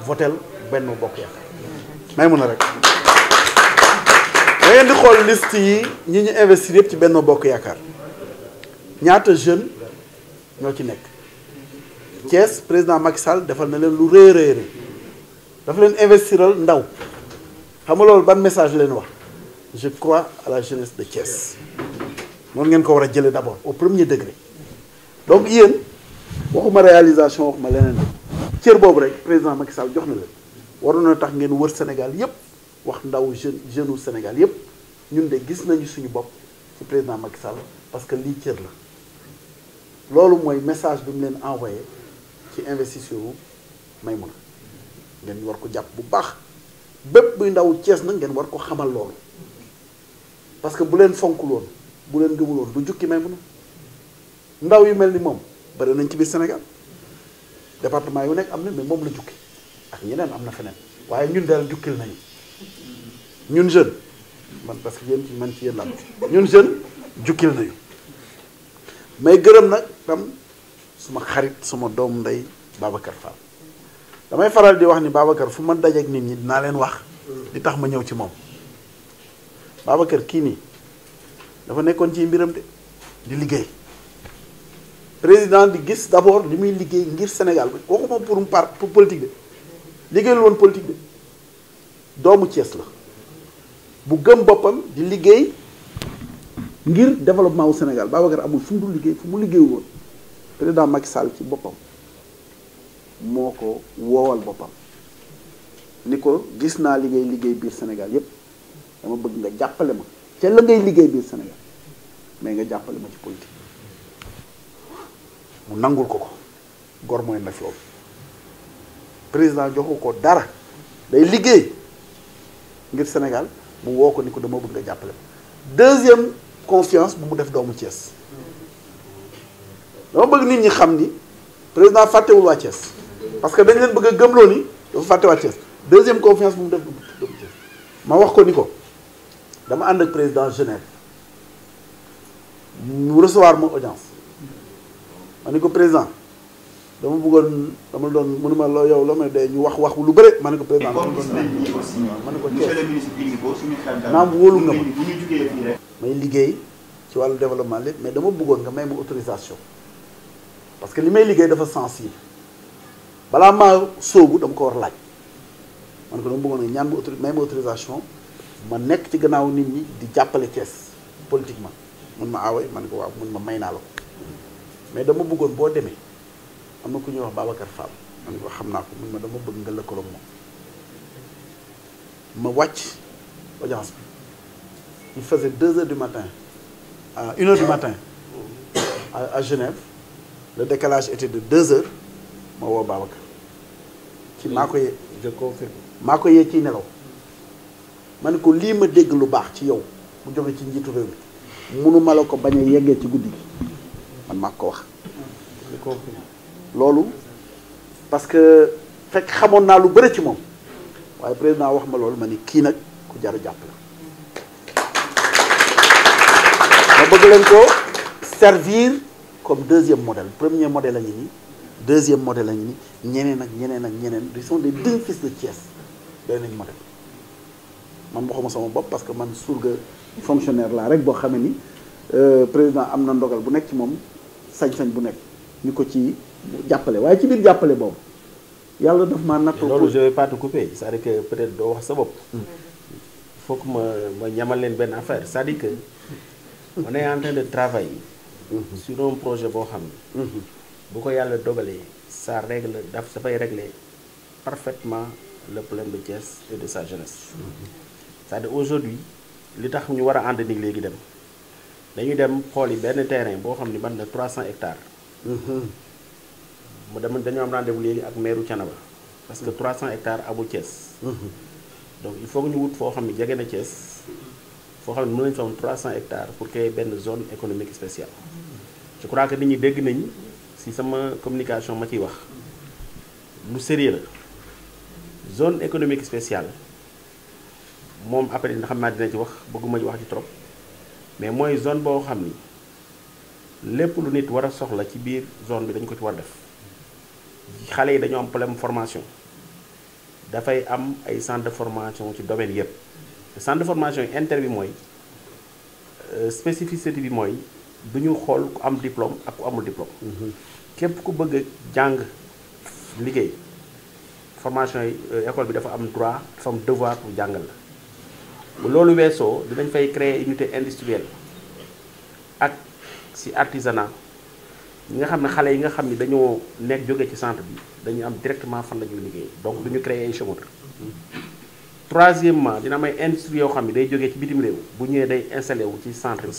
votel Benno Bokk Yaakaar may mun a rek da ngeen di xool liste yi ñi ñu investir yëpp ci Benno Bokk Yaakaar ñaata jeune ñoo ci nekk Thiès président Macky Sall defal na leen lu rëy rëy rëy dafa leen investiral ndaw xam nga loolu ban message leen wax je crois à la jeunesse de Thiès noonu ngeen ko war a jëlee d'abord au premier degré donc yéen waxuma réalisation waxuma leneen cër boobu rek président Macky Sall jox na leen waroon na tax ngeen wër Sénégal yépp wax ndaw jeune Sénégal yépp ñun de gis nañu suñu bopp ci président Macky Sall parce que lii cër la loolu mooy message bi mu leen envoyé ci investisseur wu Maïmouna ngeen war ko jàpp bu baax bépp buy ndaw Thiès nag ngeen war ko xamal loolu parce que bu leen fonkul woon bu leen gëmul woon du jukki Maïmouna ndaw yu mel ni moom bari nañ ci biir Sénégal département yu nekk am na mais moom la jukki ak ñeneen am na feneen waaye ñun daal jukkil nañu ñun jeune man parce que yéen ci man ci yéen la ñun jeune jukkil nañu may gërëm nag tam suma xarit suma doom ndey Babacar Fall damay faral di wax ni Babacar fu ma dajeek nit ñi dinaa leen wax di tax ma ñëw ci moom Babacar kii nii dafa nekkoon ci mbiram de di liggéey président di gis d'abord li muy liggéey ngir Sénégal waxuma pour politique de liggéeyul woon politique de doomu Thiès la bu gëm boppam di liggéey ngir développement wu Sénégal Babacar amul fu mu dul liggéey fu mu liggéeyul woon président Macky Sall ci boppam moo ko woowal boppam ni ko gis naa li ngay liggéey biir Sénégal yépp dama bëgg nga jàppale ma ca la ngay liggéey biir Sénégal mais nga jàppale ma ci politique mu nangul ko gor mooy def loolu président joxu ko dara day liggéey ngir Sénégal mu woo ko ni ko dama bëgg nga jàppale ma deuxième confiance bu mu def doomu Thiès dama bëgg nit ñi xam ni président fàttewul waa Thiès parce que dañ leen bëgg a gëmloo ni dafa fàtte waa Thiès deuxième confiance bu mu def doomu Thiès ma wax ko ni ko dama ànd ak président Genève mu recevoir ma audience ma ni ko président dama bëggoon dama doon mënuma loo yow la may dee ñu wax lu bëre ma ne ko président ma ne ko naam wóolu nga ma may liggéey ci wàllu développement lépp mais dama bëggoon nga may ma autorisation parce que li may liggéey dafa sensible balaa maa sóobu dama ko war laaj ma ne ko dama bëggoon nga ñaan may ma autorisation ma nekk ci gannaaw nit ñi di jàppale Thiès politiquement mun ma aaway ma ne ko waaw mun ma may naa la ko mais dama bëggoon boo demee am na ku ñuy wax Babacar Fall ma ne ko xam naa ko mun ma dama bëgg nga lëkkaloo moom ma wàcc audience bi il faisait 2 heures du matin à 1 heure du matin à Genève le décalage était de 2 heures ma woo Babacar ci maa ko yee je confirme maa ko yee ciy nelaw ma ne ko lii ma dégg lu baax ci yow mu jóge ci njiitu réew mi munuma la ko bañ a yeggee ci guddi gi man maa ko wax loolu parce que fekk xamoon naa lu bëri ci moom waaye président wax ma loolu ma ni kii nag ku jar a jàpp la ma bëgg leen ko servir comme deuxième modèle premier modèle a ngi nii deuxième modèle a ngi nii ñeneen ak ñeneen ak ñeneen ils sont des dignes fils de Thiès doy nañ modèle man waxuma sama bopp parce que man surga fonctionnaire laa rek boo xamee ni président am na ndogal bu nekk ci moom sañ-sañ bu nekk ñu ko ci jàppale waaye ci biir jàppale boobu yàlla daf maa nattoo. loolu je vais pas te couper c'est-à-dire que peut-être doo wax sa bopp. il faut que ma ñamal leen benn affaire c'est-à-dire que on est en train de travailler sur un projet boo xam ne bu ko yàlla dogalee ça règle dafay régler parfaitement le problème de Thiès et de sa jeunesse. c'est-à-dire aujourd'hui li tax ñu war a ànd ni léegi dem dañuy dem xool yi benn terrain boo xam ni ban na 300 hectares. mu dem dañoo am rendez-vous léegi ak maire Thiénaba parce que 300 hectares amul Thiès. donc il faut que ñu wut foo xam ne jege na Thiès foo xam ne mën nañu fa am 300 hectares pour créer benn zone économique spéciale. je crois que nit ñi dégg nañ si sama communication ma ciy wax lu sérieux la zone économique spéciale moom après xam naa dina ci wax bëgguma ci wax ci trop mais mooy zone boo xam ni lépp lu nit war a soxla ci biir zone bi dañu ko ci war a def xale yi dañoo am problème formation dafay am ay centre de formation ci domaine yëpp centre de formation yi inter bi mooy spécificité bi mooy du ñu xool ku am diplôme ak ku amul diplôme. képp ku bëgg a jàng liggéey formation yi école bi dafa am droit dafa am devoir pour jàngal la bu loolu weesoo dinañ fay créer unité industrielle ak ci artisanat ñi nga xam ne xale yi nga xam ne dañoo nekk jóge ci centre bi dañuy am directement fan la ñuy liggéey donc du ñu créer ay chômeurs. Troisièmement dina am ay industrie yoo xam ne day jógee ci bitim réew bu ñëwee day installé wu ci centre bi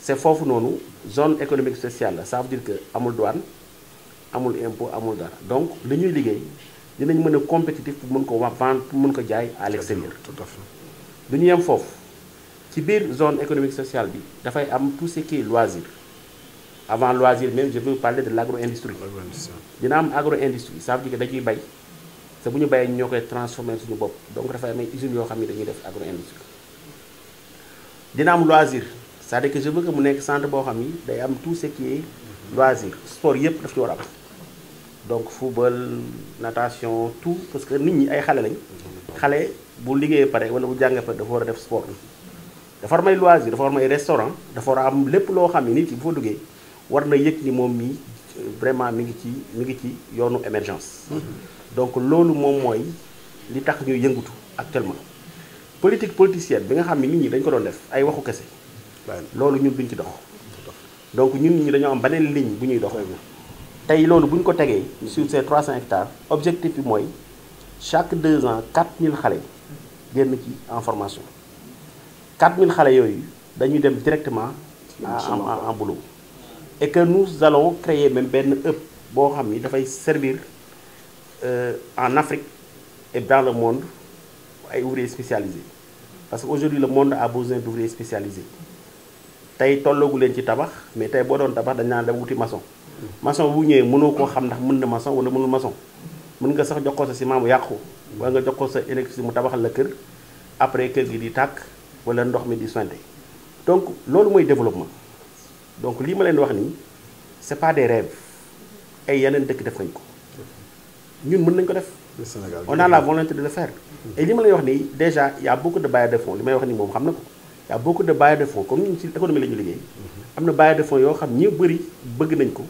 c'est foofu noonu zone économique spéciale la ça veut dire que amul douane amul impôt amul dara donc li ñuy liggéey dinañ mën a compétitif pour mën ko vendre pour mën ko jaay à l'extérieur. Tout à fait. du ñu yem foofu ci biir zone économique sociale bi dafay am tout ce qui est loisir avant loisir même je veux parler de l'agro-industrie. dina am agro-industrie ça veut dire que dañuy bay te bu ñu bayee ñoo koy transformer suñu bopp donc dafay am ay usines yoo xam ne dañuy def agro-industrie. dina am loisir c'est-à-dire que je veux que mu nekk centre boo xam ni day am tout ce qui est loisir sport yëpp daf ci war a am donc football natation tout parce que nit ñi ay xale lañ. xale bu liggéeyee pare wala bu jàngee pare dafa war a def sport dafa war may loisir dafa war may restaurant dafa war a am lépp loo xam ne nit ki bu fa duggee war na yëg ni moom mii vraiment mi ngi ci yoonu émergence. donc loolu moom mooy li tax ñuy yëngatu actuellement politique politicienne bi nga xam ne nit ñi dañ ko doon def ay waxu kese loolu ñun duñ ci dox donc ñun nit ñi dañoo am beneen ligne bu ñuy dox tey loolu bu ñu ko tegee sur ces 300 hectares objectif bi mooy chaque 2 ans 4000 xale génn ci en formation 4000 xale yooyu dañuy dem directement en boulot et que nous allons créer même benn hub boo xam ni dafay servir en Afrique et dans le monde ay ouvriers spécialisés parce que aujourd'hui le monde a besoin d'ouvriers spécialisés tey tolloogu leen ci tabax mais tey boo doon tabax dañ naan dem wuti maçon bu ñëwee mënoo koo xam ndax mën na maçon wala mënul maçon mën nga sax jox ko sa ciment mu yàqu wala nga jox ko sa électricité mu tabaxal la kër après kër gi di tàkk wala ndox mi di sointé donc loolu mooy développement donc lii ma leen wax nii c'est pas des rêves ay yeneen dëkk def nañ ko ñun mën nañ ko def. on a la volonté de le faire. et li ma lay wax nii déjà y a beaucoup de bailleurs de fonds li may wax nii moom xam na ko y a beaucoup de bailleurs de fonds comme ñun ci économie la ñu liggéey. am na bailleurs de fonds yoo xam ñi bëri bëgg nañ ko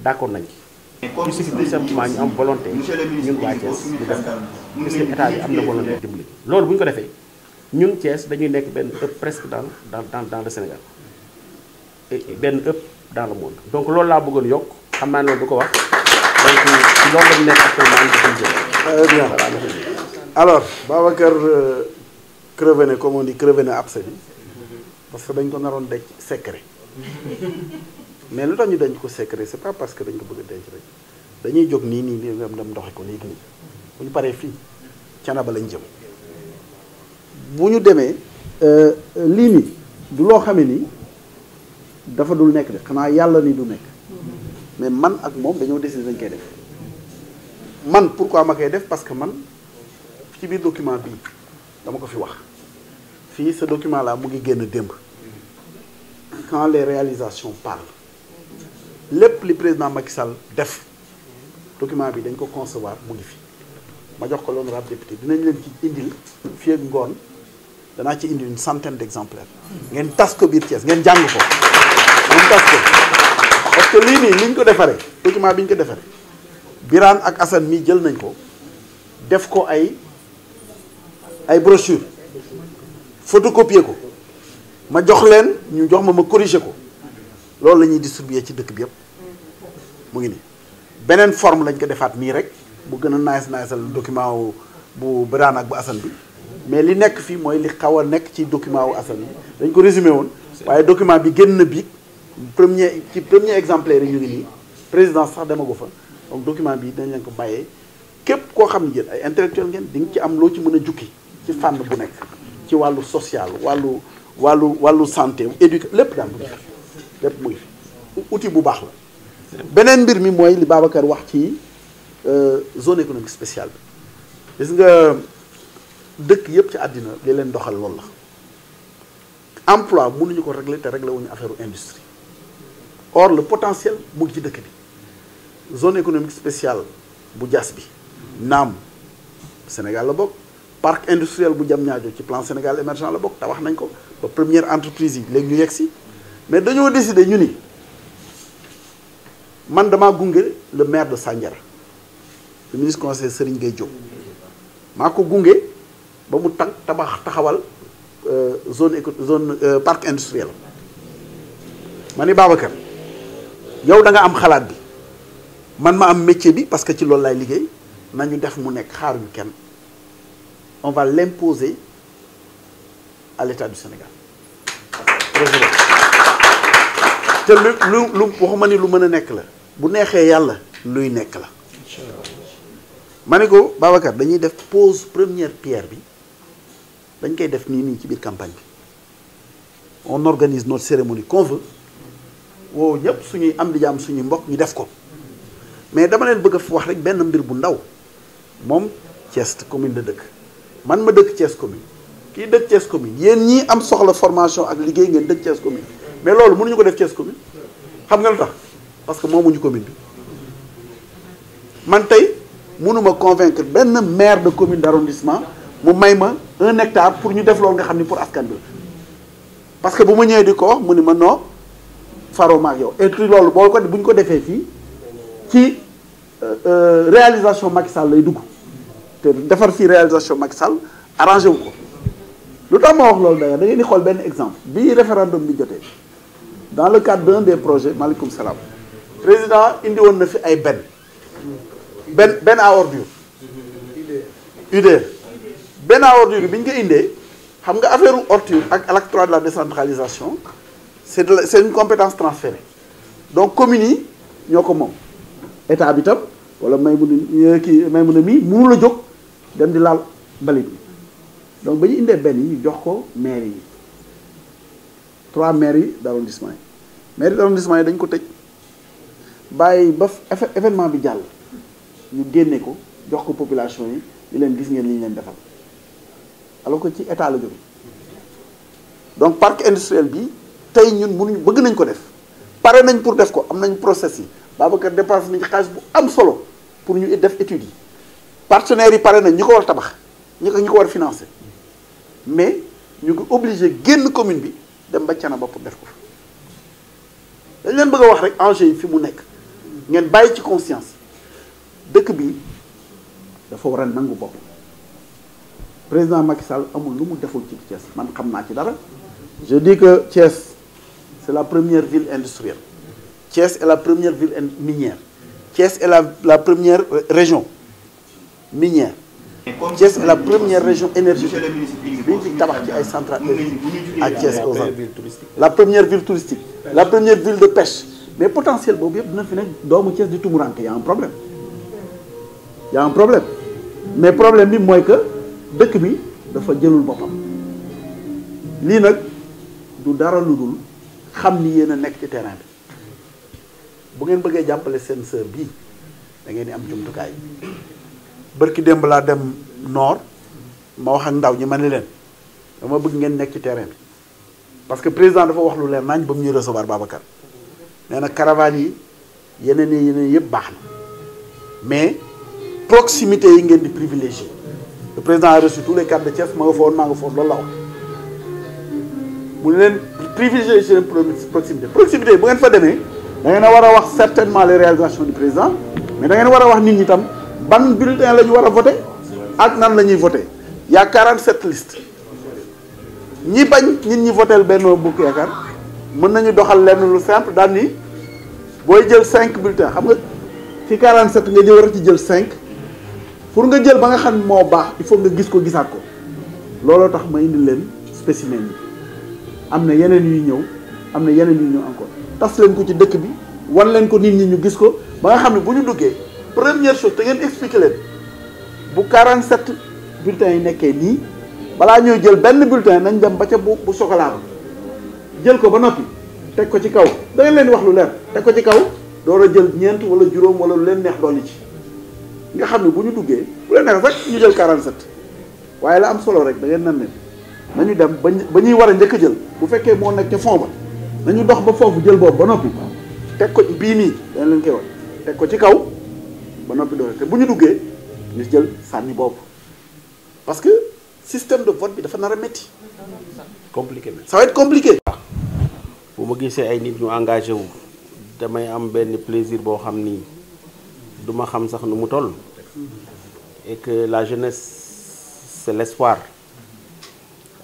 d'accord nañ ci. il suffit tout simplement ñu am volonté ñun waa Thiès ñu def parce que état bi am na volonté dimbali. loolu bu ñu ko defee ñun Thiès dañuy nekk benn ëpp presque dans le Sénégal et benn ëpp dans le monde donc loolu laa bëggoon yokk xam naa ne loolu du ko wax. donc ci loolu lañu nekk actuellement. Très bien. Alors Babacar crevé comme on dit crevé na abcès bi parce que dañ ko naroon denc secret mais lu tax ñu denc ko secret c'est pas parce que dañ ko bëgg a denc rek dañuy jóg nii dem doxi ko léegi nii bu ñu paree fii Thiénaba lañ jëm bu ñu demee lii nii du loo xamee ni dafa dul nekk de xanaa yàlla ni du nekk mais man ak moom dañoo décider dañ koy def man pourquoi ma koy def parce que man ci biir document bii dama ko fi wax fii ce document là mu ngi génn démb quand les réalisations parlent lépp li président Macky Sall def document bi dañ ko concevoir mu ngi fi ma jox ko l'honorable député dinañ leen ci indil fii ak ngoon danaa ci indi une centaine d'exemplaires ngeen tas ko biir Thiès ngeen jàng ko ngeen tas ko parce que lii nii liñ ko defaree document bi ñu ko defaree Birane ak Assane mi jël nañ ko def ko ay brochure photocopier ko ma jox leen ñu jox ma corriger ko loolu la ñuy distribuer ci dëkk bi yëpp mu ngi nii beneen forme lañ ko defaat nii rek bu gën a naajal document wu bu Birane ak bu Assane bi mais li nekk fii mooy li xaw a nekk ci document wu Assane bi dañ ko résumé woon waaye document bi génn na bi premier exemplaire yi ñu ngi nii président sax dama ko fa donc document bi dañ leen ko bàyyee képp koo xam ne yéen ay intellectuel ngeen di nga ci am loo ci mën a jukki ci fànn bu nekk ci wàllu social wàllu santé éducation lépp daal mu ngi fi lépp mu ngi fi outil bu baax la beneen mbir mi mooy li Babacar wax ci zone économique spéciale bi gis nga dëkk yëpp ci àddina li leen doxal loolu la emploi mënuñu ko régler te régler wuñu affaire industrie or le potentiel mu ngi ci dëkk bi zone économique spéciale bu Diass bi naam Sénégal la bokk parc industriel bu Diamniadio ci plan Sénégal émergent la bokk te wax nañ ko ba première entreprise yi léegi ñu yegg si mais dañoo décider ñu ni man damaa gunge le maire de Sandiara le ministre conseiller Serigne Gueye Diop maa ko gunge ba mu taxawal zone parc industriel ma ni Babacar yow da nga am xalaat bi man ma am métier bi parce que ci loolu laay liggéey nañu def mu nekk xaaruñu kenn on va l'imposer à l'État du Sénégal te lu waxuma ni lu mën a nekk la bu neexee yàlla luy nekk la ma ne ko Babacar dañuy def pose première pierre bi dañ koy def nii ci biir campagne bi on organise notre cérémonie qu'on veut woo ñëpp suñuy am di jàmm suñuy mbokk ñu def ko mais dama leen bëgg a wax rek benn mbir bu ndaw moom Thiès commune de dëkk man ma dëkk Thiès commune kii dëkk Thiès commune yéen ñii am soxla formation ak liggéey ngeen dëkk Thiès commune mais loolu mënuñu ko def Thiès commune xam nga lu tax parce que moomuñu commune bi man tey mënuma convaincre benn maire de commune d'arrondissement mu may ma 1 hectare pour ñu def loolu nga xam ni pour askan bi la parce que bu ma ñëwee di ko wax mu ni ma non faroo ma ak yow et puis loolu boo ko bu ñu ko defee fii ci réalisation Macky Sall lay dugg te defar fii réalisation Macky Sall arrangé wu ko lu tax ma wax loolu d'ailleurs da ngeen di xool benn exemple bii référendum bi jotee dans le cadre d'un des projets maaleykum salaam président indi woon na fi ay benn à ordure UDR benn à ordure bi ñu ko indee xam nga affaire ordure ak l'acte 3 de la décentralisation c'est une compétence transférée donc communes yi ñoo ko moom état bi tam wala may mun a mii mënu la jóg dem di laal mbalit bi donc ba ñu indee benn yi ñu jox ko maire yi 3 maires yi d'arrondissement yi maire yi d'arrondissement yi dañ ko tëj bàyyi ba événement bi jàll ñu génne ko jox ko population yi di leen gis ngeen li ñu leen defal alors que ci état la jóge donc parc industriel bi tey ñun mënuñu bëgg nañ ko def pare nañ pour def ko am nañ process yi Babacar dépense nañ xaalis bu am solo pour ñu def études yi partenaires yi pare nañ ñi ko war a tabax ñi ko war a financer mais ñu ngi obligé génn commune bi dem ba Thiénaba pour def ko dañ leen bëgg a wax rek enjeu yi fi mu nekk ngeen bàyyi ci conscience dëkk bi dafa war a nangu bopp président Macky Sall amul lu mu deful ci Thiès man xam naa ci dara je dis que Thiès c'est la première ville industrielle Thiès est la première ville minière Thiès est la première région minière Thiès est la première région énergétique bi ñu fi tabax ci ay centrales électriques à Thiès aux Andes la première ville touristique la première ville de pêche mais potentiel boobu yëpp dina fi nekk doomu Thiès di tumuranke y a un problème y a un problème mais problème bi mooy que dëkk bi dafa jëlul boppam lii nag du dara lu dul xam ni yéen a nekk ci terrain bi bu ngeen bëggee jàppale seen sœur bii da ngeen di am jumtukaay bërki démb laa dem nord ma wax ak ndaw ñi ma ne leen dama bëgg ngeen nekk ci terrain bi parce que président dafa wax lu leer nañ ba mu ñuy recevoir Babacar nee na caravane yi yeneen yëpp baax na mais proximité yi ngeen di privilégier le président a reçu tous les cadres de Thiès ma nga fa woon maa nga foofu loolu la wax mu ne leen privilégier seen proximité bu ngeen fa demee da ngeen a war a wax certainement les réalisations du président mais da ngeen war a wax nit ñi tam ban bulletin la ñu war a voter ak nan la ñuy voter y a 47 listes ñi bañ nit ñi votel Benno Bokk Yaakaar mën nañu doxal lenn lu simple daal ni booy jël 5 bulletins xam nga ci 47 nga jël war a ci jël 5 pour nga jël ba nga xam moo baax il faut nga gis ko gisaat ko looloo tax ma indi leen spécimen yi am na yeneen yuy ñëw am na yeneen yuy ñëw encore tas leen ko ci dëkk bi wan leen ko nit ñi ñu gis ko ba nga xam ne bu ñu duggee première chose te ngeen expliquer leen bu 47 bulletins yi nekkee nii balaa ñuy jël benn bulletin nañ dem ba ca bu chocolat jël ko ba noppi teg ko ci kaw da ngeen leen di wax lu leer teg ko ci kaw door a jël ñeent wala juróom wala lu leen neex dolli ci nga xam ne bu ñu duggee bu leen neex rek ñu jël 47 waaye la am solo rek da ngeen nan leen nañu dem ba ñuy war a njëkk a jël bu fekkee moo nekk ca fond ba nañu dox ba foofu jël boobu ba noppi teg ko bii nii dañ leen koy wax teg ko ci kaw ba noppi doole te bu ñu duggee ñu jël sànni boobu parce que système de vote bi dafa nar a métti. compliqué na. ça va être compliqué. bu ma gisee ay nit ñu engagé wu damay am benn plaisir boo xam ni du ma xam sax nu mu toll. et que la jeunesse c'est l'espoir.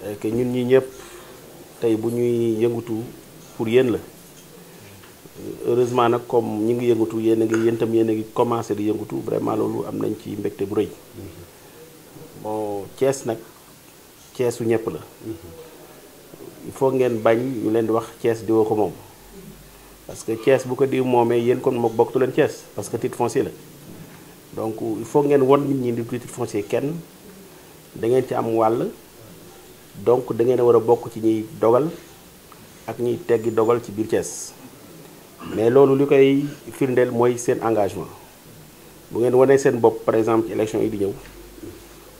et que ñun ñi ñëpp tey bu ñuy yëngatu pour yéen la. heureusement nag comme ñi ngi yëngatu yéen tam yéen a ngi commencé di yëngatu vraiment loolu am nañ ci mbégte bu rëy. bon Thiès nag Thièsu ñëpp la. il faut ngeen bañ ñu leen di wax Thiès diwoo ko moom. parce que Thiès bu ko diw moomee yéen kon moo bokkatu leen Thiès parce que titre foncier la. donc il faut ngeen won nit ñi di titre foncier kenn da ngeen ci am wàll. donc da ngeen a war a bokk ci ñuy dogal ak ñuy teggi dogal ci biir Thiès. mais loolu li koy firndeel mooy seen engagement bu ngeen wanee seen bopp par exemple ci élection yi di ñëw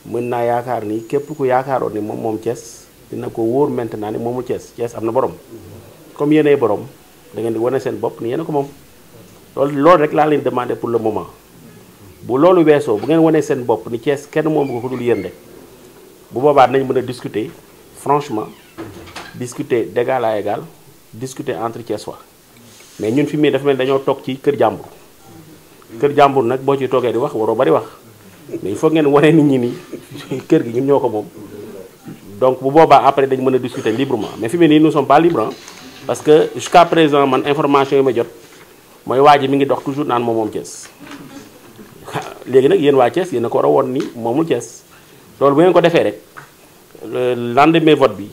mën naa yaakaar ni képp ku yaakaaroon ni moom Thiès dina ko wóor maintenant ni moomul Thiès Thiès am na borom comme yéenay borom da ngeen di wane seen bopp ni yéen a ko moom loolu rek laa leen demandé pour le moment bu loolu weesoo bu ngeen wanee seen bopp ni Thiès kenn moom ko dul yéen rek bu boobaa nañ mën a discuter franchement discuter d'égal à égal discuter entre Thiessois mais ñun fi mu dafa mel dañoo toog ci kër jàmbur nag boo ci toogee di wax waroo bari wax mais il faut ngeen wane nit ñi ni kër gi ñun ñoo ko moom. donc bu boobaa après dañ mën a discuter librement mais fi mu nii nous sommes pas libres parce que jusqu'à présent man information yi ma jot mooy waa ji mi ngi dox toujours naan moom Thiès léegi nag yéen waa Thiès yéen a ko war a woon ni moomul Thiès loolu bu ngeen ko defee rek lendemain vote bi.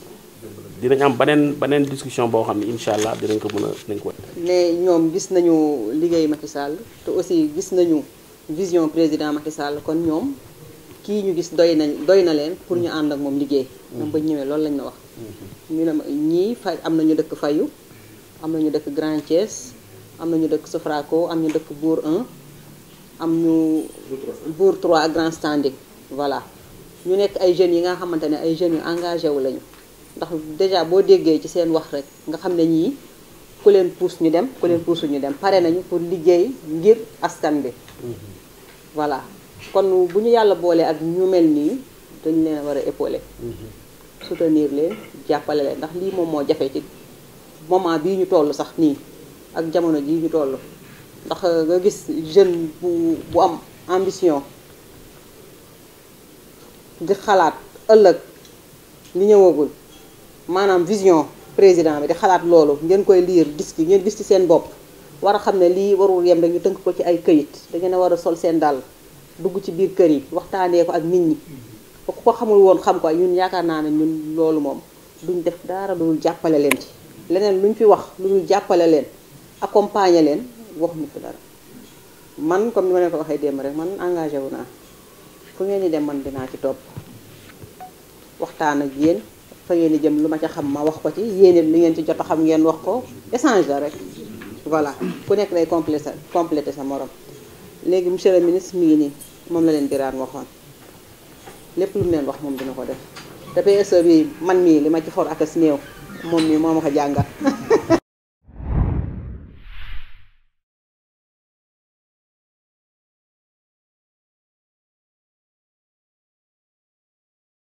dinañ am beneen discussion boo xam ne incha allah dinañ ko ne ñoom gis nañu liggéey Macky Sall te aussi gis nañu vision président Macky Sall kon ñoom kii ñu gis doy na leen pour ñu ànd ak moom liggéey. ñoom ba ñëwee loolu lañ ma wax. ñu ne ma ñii fay am nañu dëkk Fayu am nañu dëkk Grand Thiès am nañu dëkk Sofraco am ñu dëkk Bour 1 am ñu Bour 3 ak Grand Standing voilà ñu nekk ay jeunes yi nga xamante ne ay jeunes yu engagé wu lañu. ndax déjà boo déggee ci seen wax rek nga xam ne ñii ku leen pousse ñu dem ku leen pousse ñu dem pare nañu pour liggéey ngir askan bi voilà kon bu ñu yàlla boolee ak ñu mel nii dañu leen war a épauler soutenir leen jàppale leen ndax lii moom moo jafe ci moment bii ñu toll sax nii ak jamono jii ñu toll ndax nga gis jeune bu am ambition di xalaat ëllëg li ñëwagul maanaam vision président bi di xalaat loolu ngeen koy lire ngeen gis ci seen bopp war a xam ne lii warul yem rek ñu tënk ko ci ay këyit da ngeen a war a sol seen dàll dugg ci biir kër yi waxtaanee ko ak nit ñi ku ko xamul woon xam ko ñun yaakaar naa ne ñun loolu moom duñ def dara lu dul jàppale leen ci leneen luñ fi wax lu dul jàppale leen accompagner leen waxuñu ko dara man comme ni ma leen ko waxee démb rek man engagé wu naa fu ngeen di dem man dinaa ci topp waxtaan ak yéen fa ngeen di jëm lu ma ca xam ma wax ko ci yéen li ngeen ci jot a xam ngeen wax ko échange la rek voilà ku nekk day complété sa morom léegi monsieur le ministre mi ngi nii moom la leen Birane waxoon lépp lu mu leen wax moom dina ko def te PSE bi man mii li ma ci for ak as néew moom mii moo ma ko jàngal